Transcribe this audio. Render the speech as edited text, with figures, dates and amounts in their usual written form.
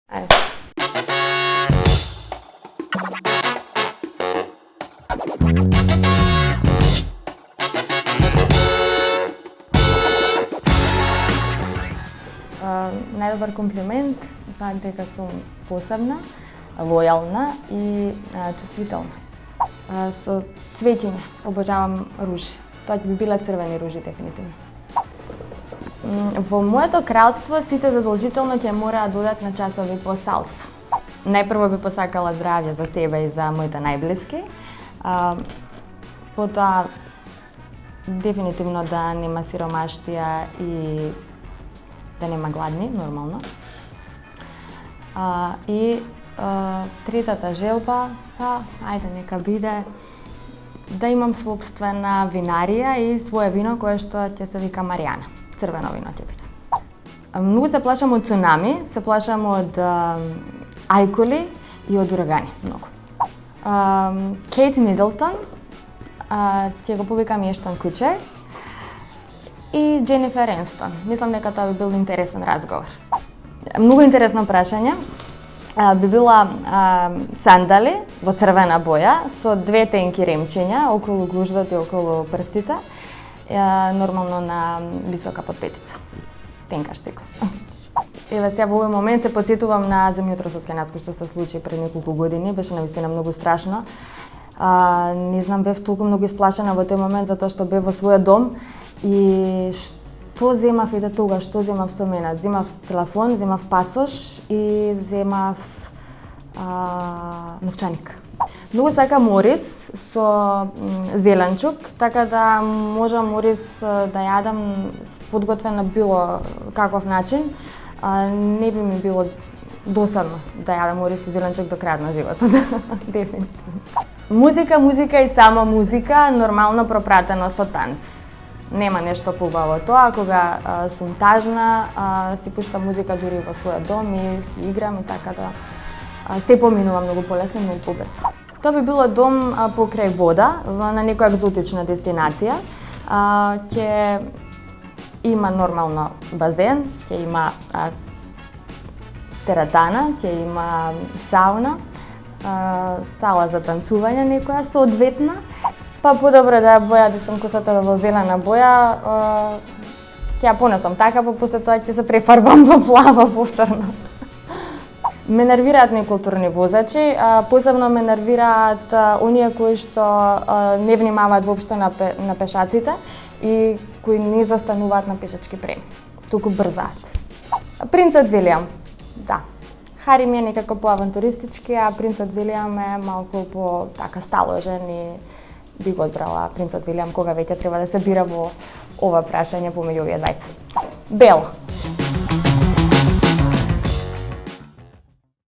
Ајде. Најдобар комплимент е дека сум посебна, лојална и чувствителна. Со цветење, обожавам ружи. Тоа би била црвени ружи дефинитивно. Во моето кралство сите задолжително ќе мораат да одат на часови по салса. Најпрво би посакала здравје за себе и за моите најблиски. Потоа дефинитивно да нема сиромаштија и да нема гладни, нормално. И третата желба, ајде нека биде да имам собствена винарија и свое вино кое што ќе се вика Маријана. Црвено вино ќе биде. Многу се плашам од цунами, се плашам од ајкули и од урагани, многу. Кейт Мидлтон, ќе го повикам Ештон Кучер и Дженифер Енстон. Мислам дека тоа би бил интересен разговор. Многу интересно прашање. Би била сандали во црвена боја со две тенки ремчиња околу гужвата и околу прстите, нормално на висока подпетица. Тенка штикла. Еве сега во овој момент се потсетувам на земјотросот кај нас кој што се случи пред неколку години, беше навистина многу страшно. Не знам, бев толку многу исплашена во тој момент затоа што бев во својот дом и што земав и тогаш, што земав со мене? Земав телефон, земав пасош и земав новчаник. Многу сакам Морис со зеленчук, така да можам Морис да јадам подготвен на било каков начин. Не би ми било досадно да јадам Морис со зеленчук до крајот на животот. Дефинитивно. Музика и само музика, нормално пропратено со танц. Нема нешто поубаво тоа, кога сум тажна, си пуштам музика дури во својот дом и си играм и така да се поминува многу полесно, многу побрзо. Тоа би било дом покрај вода, на некоја екзотична дестинација. Ќе има нормално базен, ќе има тератана, ќе има сауна, сала за танцување некоја соодветна. Па подобро да ја боја, да сум косата во зелена боја, ќе ја понесам така, па после тоа ќе се префарбам во плава повторно. Ме нервираат некултурни возачи, посебно ме нервираат оние кои што не внимаваат воопшто на пешаците и кои не застануваат на пешачки преми, туку брзаат. Принцот Вилијам, да. Хари ми е некако поавантуристички, а принцот Вилијам е малку по така сталожен и би го одбрала принцот Вилијам кога веќе треба да се бира во ова прашање помеѓу овие двајца. Бел.